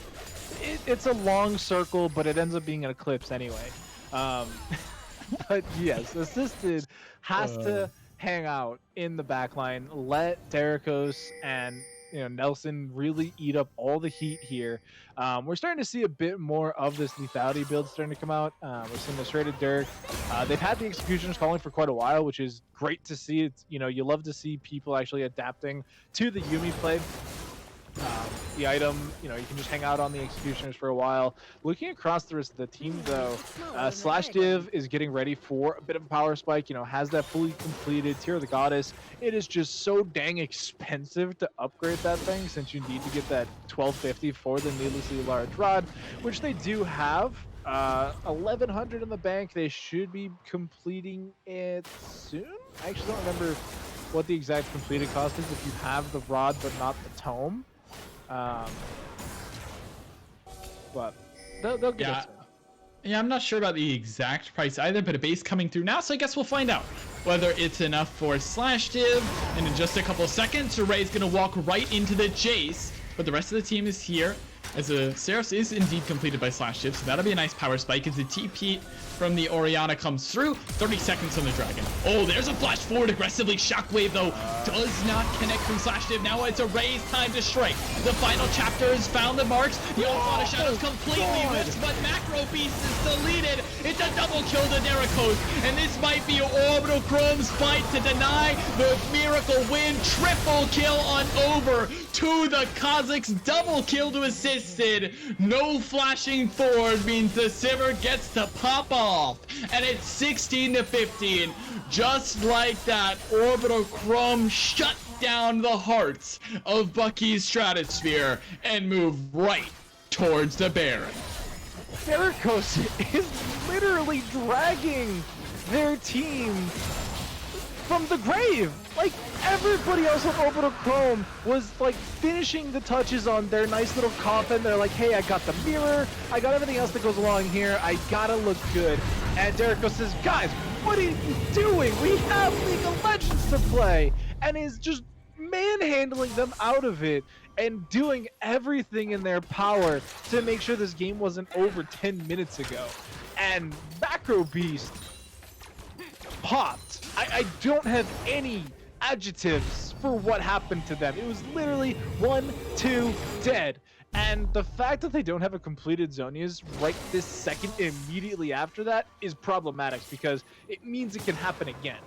it's a long circle, but it ends up being an eclipse anyway. But yes, Assisted has to hang out in the backline, let Derricos and Nelson really eat up all the heat here. We're starting to see a bit more of this lethality build starting to come out. We're seeing the straighted Dirk. They've had the executioners calling for quite a while, which is great to see. It's you love to see people actually adapting to the Yumi play. The item, you can just hang out on the executioners for a while. Looking across the rest of the team, though, Slashtive is getting ready for a bit of a power spike. Has that fully completed Tear of the Goddess. It is just so dang expensive to upgrade that thing, since you need to get that 1250 for the needlessly large rod, which they do have. 1100 in the bank. They should be completing it soon. I actually don't remember what the exact completed cost is if you have the rod but not the tome. But they'll get it soon. Yeah, I'm not sure about the exact price either, but a base coming through now, so I guess we'll find out whether it's enough for Slashtive. And in just a couple of seconds, Ray's gonna walk right into the Jace, but the rest of the team is here, as the Seraphs is indeed completed by Slashtive, so that'll be a nice power spike as the TP from the Orianna comes through. 30 seconds on the Dragon. Oh, there's a flash forward aggressively. Shockwave, though, does not connect from Slashdiv. Now it's Array's time to strike. The final chapter has found the marks. The Onslaught of Shadows completely whips, but Macro Beast is deleted. It's a double kill to Derikos, and this might be Orbital Chrome's fight to deny the miracle win. Triple kill on over to the Kazakhs. Double kill to assisted. No flashing forward means the Sivir gets to pop off, and it's 16-15. Just like that, Orbital Chrome shut down the hearts of Bucky's Stratosphere and move right towards the Baron. Derikos is literally dragging their team from the grave. Like, everybody else on Orbital Chrome was like finishing the touches on their nice little coffin. They're like, hey, I got the mirror, I got everything else that goes along here, I gotta look good. And Derikos says, guys, what are you doing? We have League of Legends to play. And is just manhandling them out of it and doing everything in their power to make sure this game wasn't over 10 minutes ago. And Macro Beast popped. I don't have any adjectives for what happened to them. It was literally 1-2 dead. And the fact that they don't have a completed Zhonya's right this second immediately after that is problematic, because it means it can happen again.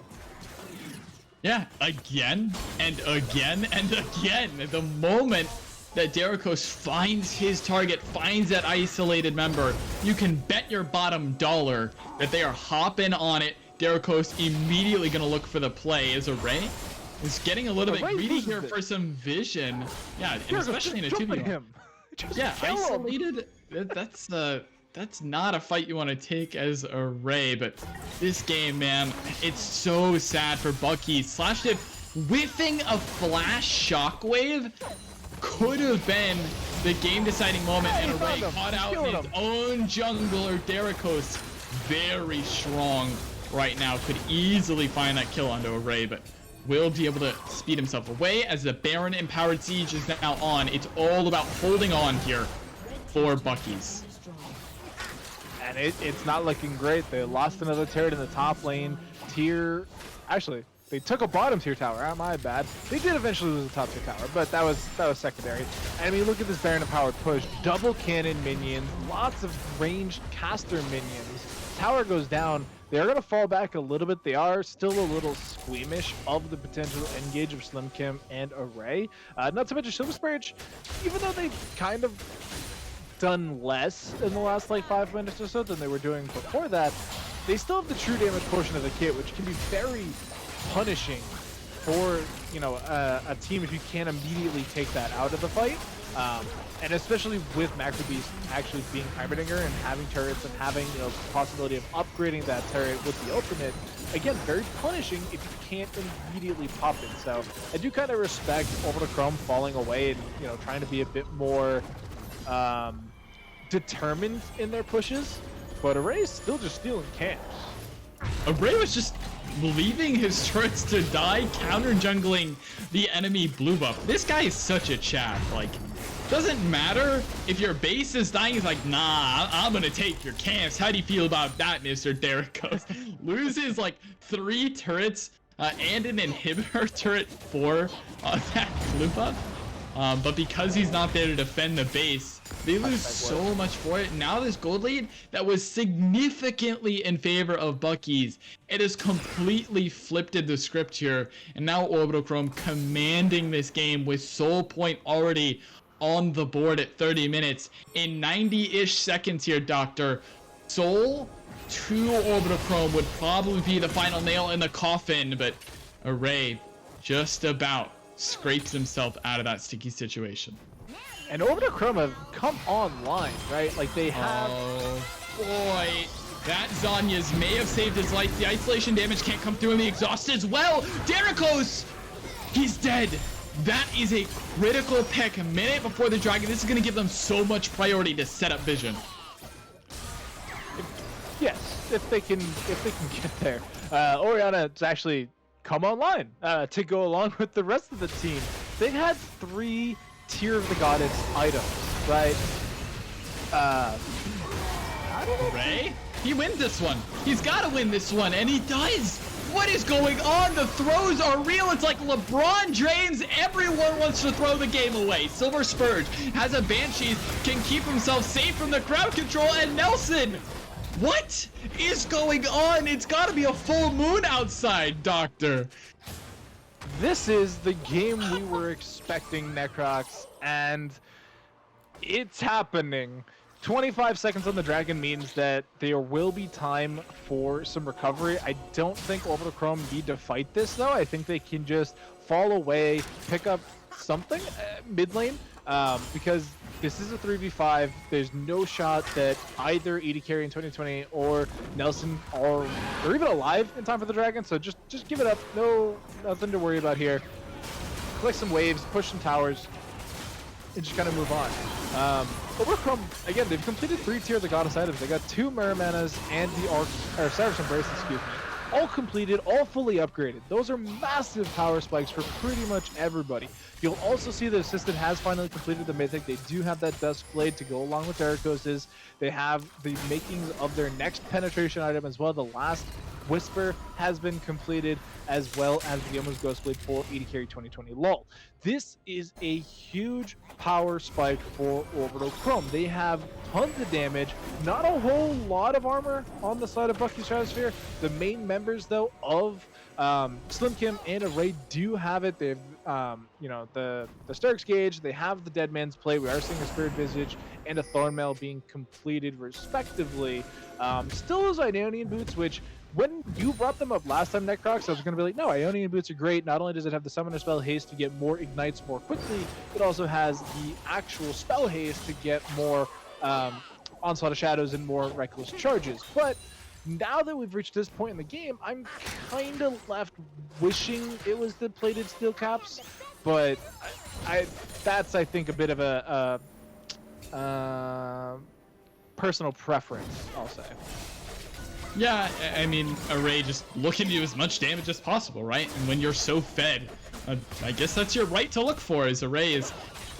Yeah, again and again and again. The moment that Derikos finds his target, finds that isolated member, you can bet your bottom dollar that they are hopping on it. Derikos immediately going to look for the play as Array is getting a little bit greedy here for some vision. Yeah, and especially in a 2v1. Yeah, isolated. That's not a fight you want to take as Array, but this game, man, it's so sad for Bucky. Slashdiv whiffing a flash shockwave could have been the game-deciding moment, and Array caught out his own jungler. Derikos very strong right now, could easily find that kill onto Array, but will be able to speed himself away as the Baron Empowered Siege is now on. It's all about holding on here for Bucky's. And it's not looking great. They lost another turret in the top lane. Actually, they took a bottom tier tower. My bad. They did eventually lose the top tier tower, but that was secondary. And I mean, look at this Baron Empowered push. Double cannon minions, lots of ranged caster minions. Tower goes down. They're going to fall back a little bit. They are still a little squeamish of the potential engage of Slim Kim and Array. Not to mention Silver Spurge, even though they've kind of done less in the last like 5 minutes or so than they were doing before that, they still have the true damage portion of the kit, which can be very punishing for, you know, a team if you can't immediately take that out of the fight. And especially with Macro Beast actually being Heimerdinger and having turrets and having, you know, the possibility of upgrading that turret with the ultimate, again, very punishing if you can't immediately pop it. So I do kind of respect Orbital Chrome falling away and, you know, trying to be a bit more determined in their pushes, but Array's still just stealing camps. Array was just leaving his turrets to die, counter jungling the enemy blue buff. This guy is such a chaff. Like, doesn't matter if your base is dying. He's like, nah, I'm gonna take your camps. How do you feel about that, Mr. Derikos? Loses like 3 turrets and an inhibitor turret for that blue buff. But because he's not there to defend the base, they lose so much for it. Now this gold lead that was significantly in favor of Bucky's, it has completely flipped the script here. And now Orbital Chrome commanding this game with Soul Point already on the board at 30 minutes. In 90-ish seconds here, Doctor, Soul to Orbital Chrome would probably be the final nail in the coffin, but Array just about scrapes himself out of that sticky situation. And Orbital Chrome have come online, right? Like they have. Oh boy, that Zhonya's may have saved his life. The isolation damage can't come through, and the exhaust as well. Derikos, he's dead. That is a critical pick. A minute before the dragon. This is going to give them so much priority to set up vision. Yes, if they can get there. Orianna's actually come online to go along with the rest of the team. They've had 3 Tear of the Goddess items, right? I don't know. Ray? He wins this one. He's got to win this one, and he does. What is going on? The throws are real. It's like LeBron James. Everyone wants to throw the game away. Silver Spurge has a Banshees, can keep himself safe from the crowd control, and Nelson. What is going on? It's got to be a full moon outside, Doctor. This is the game we were expecting, Necrox, and it's happening. 25 seconds on the Dragon means that there will be time for some recovery. I don't think Orbital Chrome need to fight this, though. I think they can just fall away, pick up something mid lane, because this is a 3v5. There's no shot that either ED Carry in 2020 or Nelson are even alive in time for the Dragon, so just give it up. Nothing to worry about here. Collect some waves, push some towers, and just kind of move on. Orbital Chrome, again, they've completed 3 tiers of Goddess items. They got 2 Mirror Manas and the Savage Embrace, excuse me. All completed, all fully upgraded. Those are massive power spikes for pretty much everybody. You'll also see the Assistant has finally completed the Mythic. They do have that Dusk Blade to go along with Derikos's. They have the makings of their next penetration item as well. The last Whisper has been completed, as well as the Yomu's Ghostblade for ED Carry 2020 LOL. This is a huge power spike for Orbital Chrome. They have tons of damage, not a whole lot of armor on the side of Bucky Stratosphere. The main members, though, of Slim Kim and Array do have it. They've, the Stark's Gauge, they have the Dead Man's Play. We are seeing a Spirit Visage and a Thornmail being completed, respectively. Still those Ionian Boots, which when you brought them up last time, Necrox, I was going to be like, no, Ionian Boots are great. Not only does it have the Summoner Spell Haste to get more Ignites more quickly, it also has the actual Spell Haste to get more Onslaught of Shadows and more Reckless Charges. But now that we've reached this point in the game, I'm kind of left wishing it was the Plated Steel Caps. But that's, I think, a bit of a personal preference, I'll say. Yeah, I mean, Array just looking to do as much damage as possible, right? And when you're so fed, I guess that's your right to look for, is Array is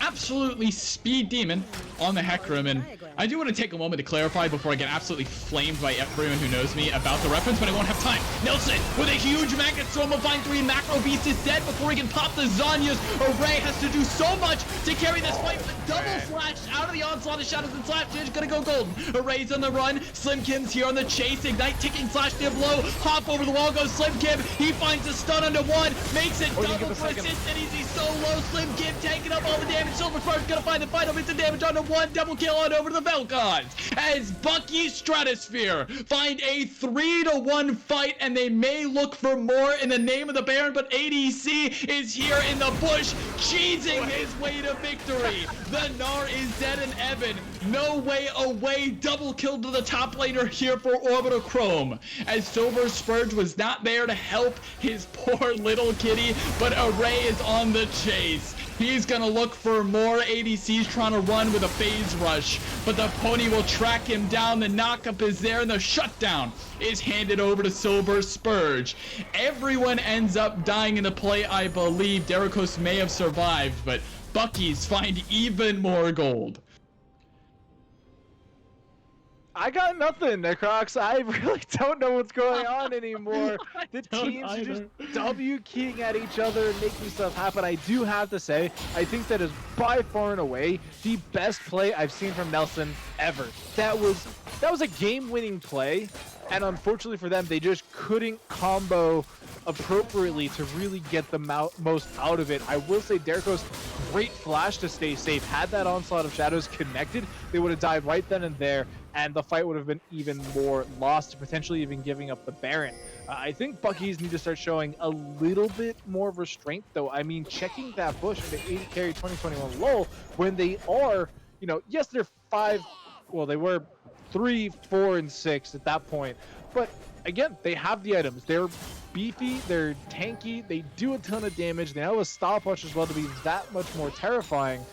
absolutely speed demon on the Hecarim. And I do want to take a moment to clarify before I get absolutely flamed by everyone who knows me about the reference, but I won't have time. Nelson with a huge Magnet Storm of Vine 3. Macro Beast is dead before he can pop the Zanyas. Array has to do so much to carry this fight, but double flashed out of the Onslaught of Shadows, and Slash is gonna go golden. Array's on the run. Slim Kim's here on the chase. Ignite ticking, Slash dip low. Hop over the wall goes Slim Kim. He finds a stun onto one. Makes it double for assist, and he's so low. Slim Kim taking up all the damage. Silver Spur's gonna find the final bits of damage onto one. Double kill on over to the Velcons. As Bucky Stratosphere find a 3-1 fight, and they may look for more in the name of the Baron, but ADC is here in the bush, cheesing his way to victory. The Gnar is dead, and Evan, no way away. Double kill to the top laner here for Orbital Chrome, as Silver Spurge was not there to help his poor little kitty, but Array is on the chase. He's gonna look for more. ADCs trying to run with a phase rush, but the pony will track him down. The knockup is there, and the shutdown is handed over to Silver Spurge. Everyone ends up dying in the play, I believe. Derikos may have survived, but Bucky's find even more gold. I got nothing, Necrox. I really don't know what's going on anymore. The teams are just W-keying at each other and making stuff happen. I do have to say, I think that is by far and away the best play I've seen from Nelson ever. That was a game-winning play, and unfortunately for them, they just couldn't combo appropriately to really get the most out of it. I will say Derikos, great flash to stay safe. Had that Onslaught of Shadows connected, they would have died right then and there, and the fight would have been even more lost, potentially even giving up the Baron. I think Bucky's need to start showing a little bit more restraint, though. I mean, checking that bush into AD Carry 2021 LOL, when they are, yes, they're 5, well, they were 3, 4, and 6 at that point, but again, they have the items. They're beefy, they're tanky, they do a ton of damage, they have a stopwatch as well to be that much more terrifying.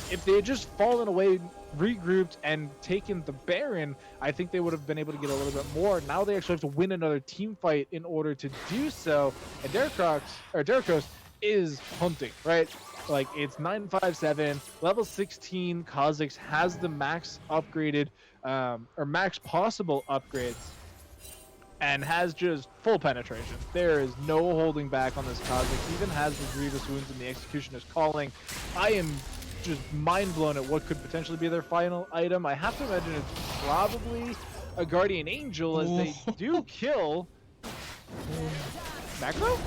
If they had just fallen away, regrouped, and taken the Baron, I think they would have been able to get a little bit more. Now they actually have to win another team fight in order to do so, and Derikos is hunting, right? Like, it's 957, level 16. Kha'Zix has the max upgraded, or max possible upgrades, and has just full penetration. There is no holding back on this Kha'Zix. Even has the Grievous Wounds and the Executioner's Calling. I am just mind blown at what could potentially be their final item. I have to imagine it's probably a Guardian Angel, as they do kill Macro?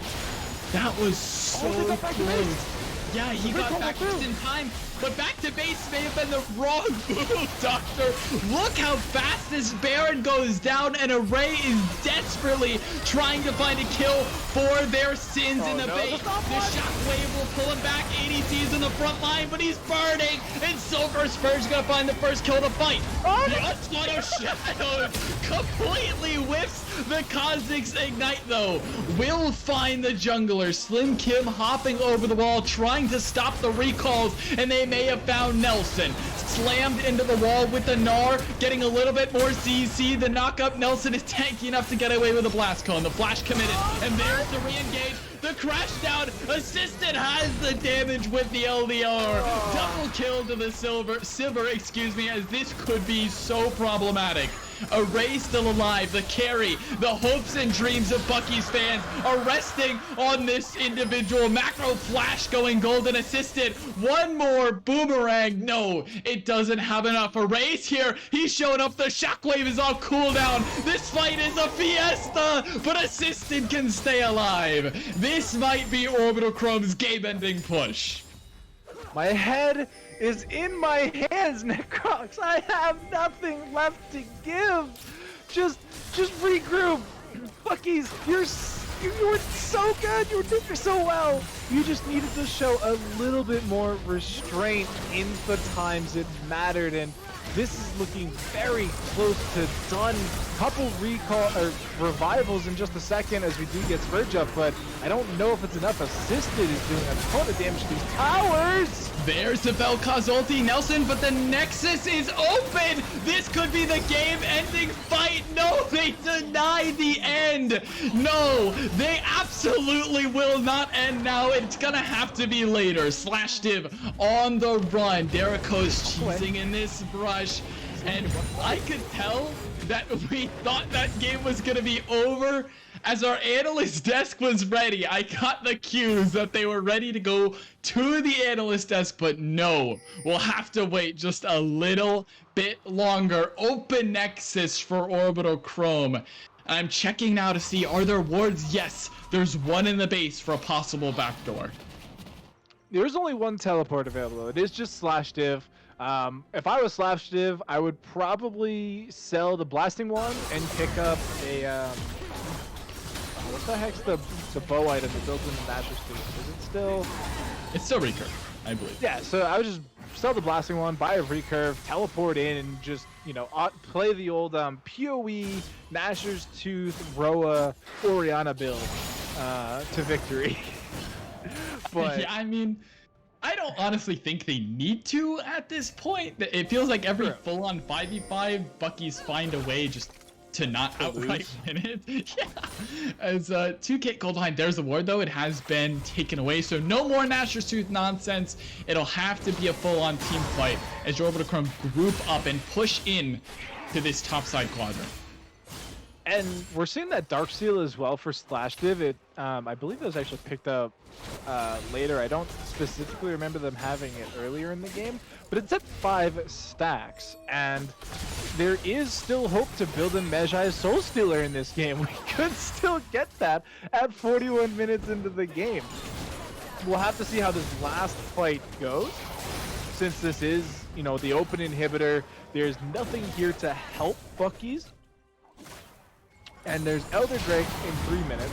That was so they got back to base. close. Yeah, he got back just in time, but back to base may have been the wrong move, Doctor. Look how fast this Baron goes down, and Array is desperately trying to find a kill for their sins in the base. The Shockwave will pull him back. ADC's in the front line, but he's burning, and Silver Spur's gonna find the first kill to fight. The Onslaught of Shadows completely whiffs the Kha'Zix Ignite, though. Will find the jungler. Slim Kim hopping over the wall, trying to stop the recalls, and they may have found Nelson. Slammed into the wall with the Gnar, getting a little bit more CC. The knock-up Nelson is tanky enough to get away with a Blast Cone. The flash committed, and there's the re-engage. The crash down, assisted has the damage with the LDR. Double kill to the Silver, as this could be so problematic. Array still alive, the carry, the hopes and dreams of Bucky's fans are resting on this individual. Macro flash going golden assisted. One more boomerang. No, it doesn't have enough. Array's here. He's showing up. The Shockwave is on cooldown. This fight is a fiesta, but assisted can stay alive. This might be Orbital Chrome's game-ending push. My head is in my hands, Necrox. I have nothing left to give. Just regroup. Bucky's, you were so good. You were doing so well. You just needed to show a little bit more restraint in the times it mattered, and this is looking very close to done. Couple recall or revivals in just a second as we do get Scourge up, but I don't know if it's enough. Assisted is doing a ton of damage to these towers. There's the Vel'Koz ulti, Nelson, but the Nexus is open! This could be the game-ending fight! No, they deny the end! No, they absolutely will not end now. It's gonna have to be later. /Div on the run. Derico's cheesing in this brush, and I could tell that we thought that game was gonna be over as our analyst desk was ready. I got the cues that they were ready to go to the analyst desk, but no, we'll have to wait just a little bit longer. Open Nexus for Orbital Chrome. I'm checking now to see, are there wards? Yes, there's one in the base for a possible backdoor. There's only one teleport available. It is just /Div. If I was /Div, I would probably sell the blasting wand and pick up a what the heck's the bow item that builds in the Nashor's Tooth? Is it still? It's still recurve, I believe. Yeah, so I would just sell the blasting wand, buy a recurve, teleport in, and just, you know, play the old PoE Nashor's Tooth Roa Orianna build to victory. But yeah, I mean, I don't honestly think they need to at this point. It feels like every full-on 5v5, Bucky's find a way just to not outright win it. Yeah. As 2K Gold behind, there's the ward though. It has been taken away, so no more Nashor's Tooth nonsense. It'll have to be a full-on team fight as Orbital Chrome group up and push in to this topside quadrant. And we're seeing that Darksteel as well for /Div. It, I believe it was actually picked up later. I don't specifically remember them having it earlier in the game, but it's at 5 stacks, and there is still hope to build in Mejai's Soul Stealer in this game. We could still get that at 41 minutes into the game. We'll have to see how this last fight goes, since this is, you know, the open inhibitor. There's nothing here to help Bucky's. And there's Elder Drake in 3 minutes,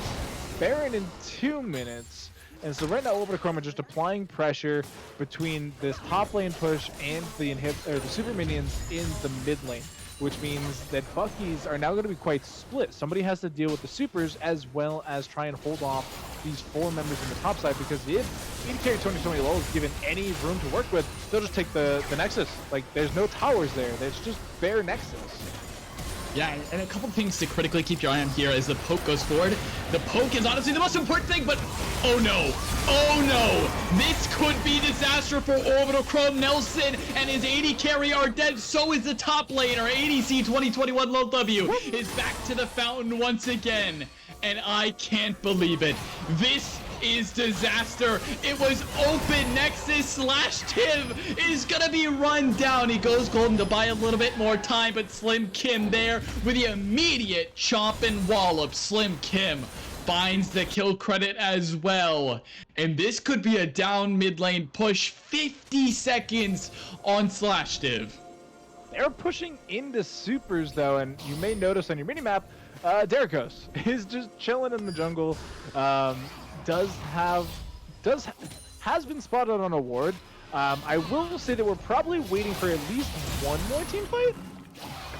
Baron in 2 minutes, and so right now Orbital Chrome are just applying pressure between this top lane push and the super minions in the mid lane, which means that Bucky's are now going to be quite split. Somebody has to deal with the supers as well as try and hold off these 4 members in the top side, because if AD Carry 2020 low is given any room to work with, they'll just take the Nexus. Like, there's no towers there. There's just bare Nexus. Yeah, and a couple things to critically keep your eye on here as the poke goes forward. The poke is honestly the most important thing, but oh no, this could be disaster for Orbital Chrome. Nelson and his AD carry are dead, so is the top laner. ADC 2021 Low W is back to the fountain once again, and I can't believe it. This is disaster. It was open. Nexus / Tiv is gonna be run down. He goes golden to buy a little bit more time, but Slim Kim there with the immediate chomp and wallop. Slim Kim finds the kill credit as well. And this could be a down mid lane push. 50 seconds on /Tiv. They're pushing into supers though, and you may notice on your minimap, Derikos is just chilling in the jungle. Has been spotted on a ward. I will say that we're probably waiting for at least one more team fight.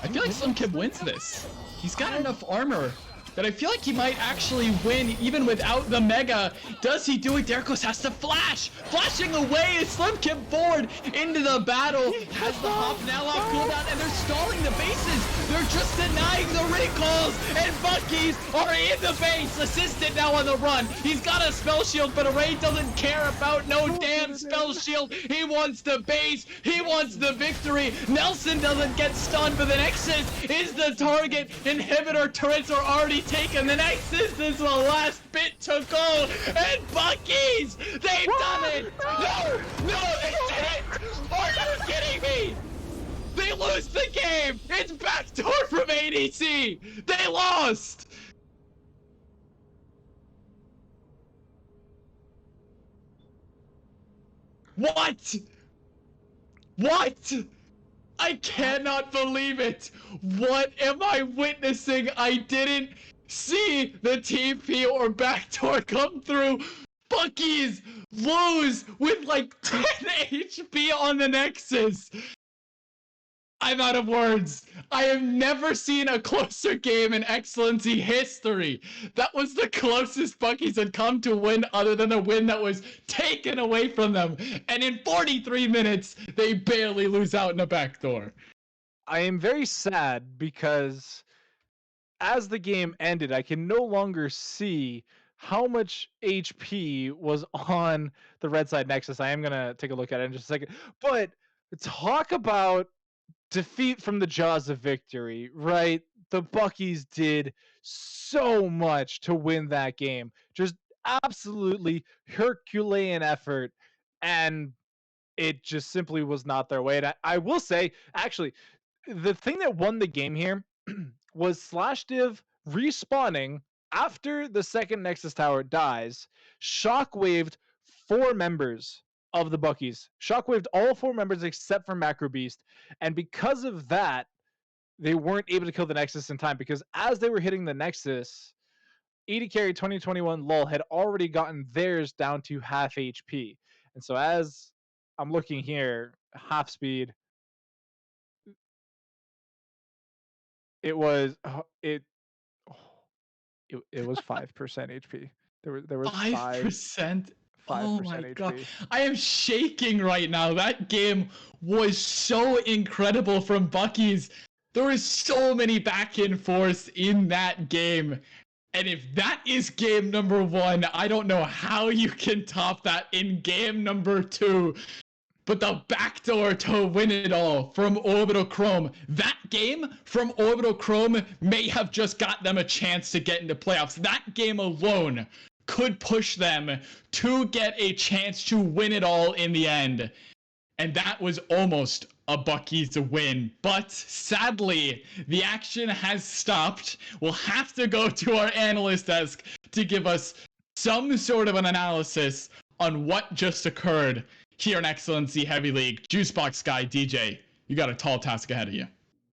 I feel like Slim Kim wins this. He's got enough armor that I feel like he might actually win even without the Mega. Does he do it? Derikos has to flash! Flashing away is Slim Kim forward into the battle. Has the hop now off cooldown, and they're stalling the bases. They're just denying the recalls, and Bucky's are in the base. Assistant now on the run. He's got a spell shield, but Array doesn't care about no damn spell shield. He wants the base. He wants the victory. Nelson doesn't get stunned, but the Nexus is the target. Inhibitor turrets are already taken. The Nexus is the last bit to go, and Bucky's, they've done it. No, they did it. Are you kidding me? They lose the game. It's backdoor from ADC. They lost. What? I cannot believe it. What am I witnessing? I didn't see the TP or backdoor come through. Bucky's lose with like 10 HP on the Nexus. I'm out of words. I have never seen a closer game in Excellency history. That was the closest Bucky's had come to win other than a win that was taken away from them. And in 43 minutes, they barely lose out in a backdoor. I am very sad because as the game ended, I can no longer see how much HP was on the red side Nexus. I am going to take a look at it in just a second. But talk about defeat from the jaws of victory, right? The Buckies did so much to win that game. Just absolutely Herculean effort, and it just simply was not their way. And I will say, actually, the thing that won the game here was /Div respawning after the second Nexus Tower dies, shockwaved 4 members of the Buckies. Shockwaved all 4 members except for Macro Beast, and because of that, they weren't able to kill the Nexus in time, because as they were hitting the Nexus, AD Carry 2021 LOL had already gotten theirs down to half HP. And so as I'm looking here, half speed, it was 5% HP. There was 5%. 5% Oh my HP. god. I am shaking right now. That game was so incredible from Bucky's. There was so many back and forths in that game. And if that is game number 1, I don't know how you can top that in game number 2. But the backdoor to win it all from Orbital Chrome. That game from Orbital Chrome may have just got them a chance to get into playoffs. That game alone could push them to get a chance to win it all in the end. And that was almost a Bucky's win. But sadly, the action has stopped. We'll have to go to our analyst desk to give us some sort of an analysis on what just occurred here in Excellency Heavy League. Juicebox guy, DJ, you got a tall task ahead of you.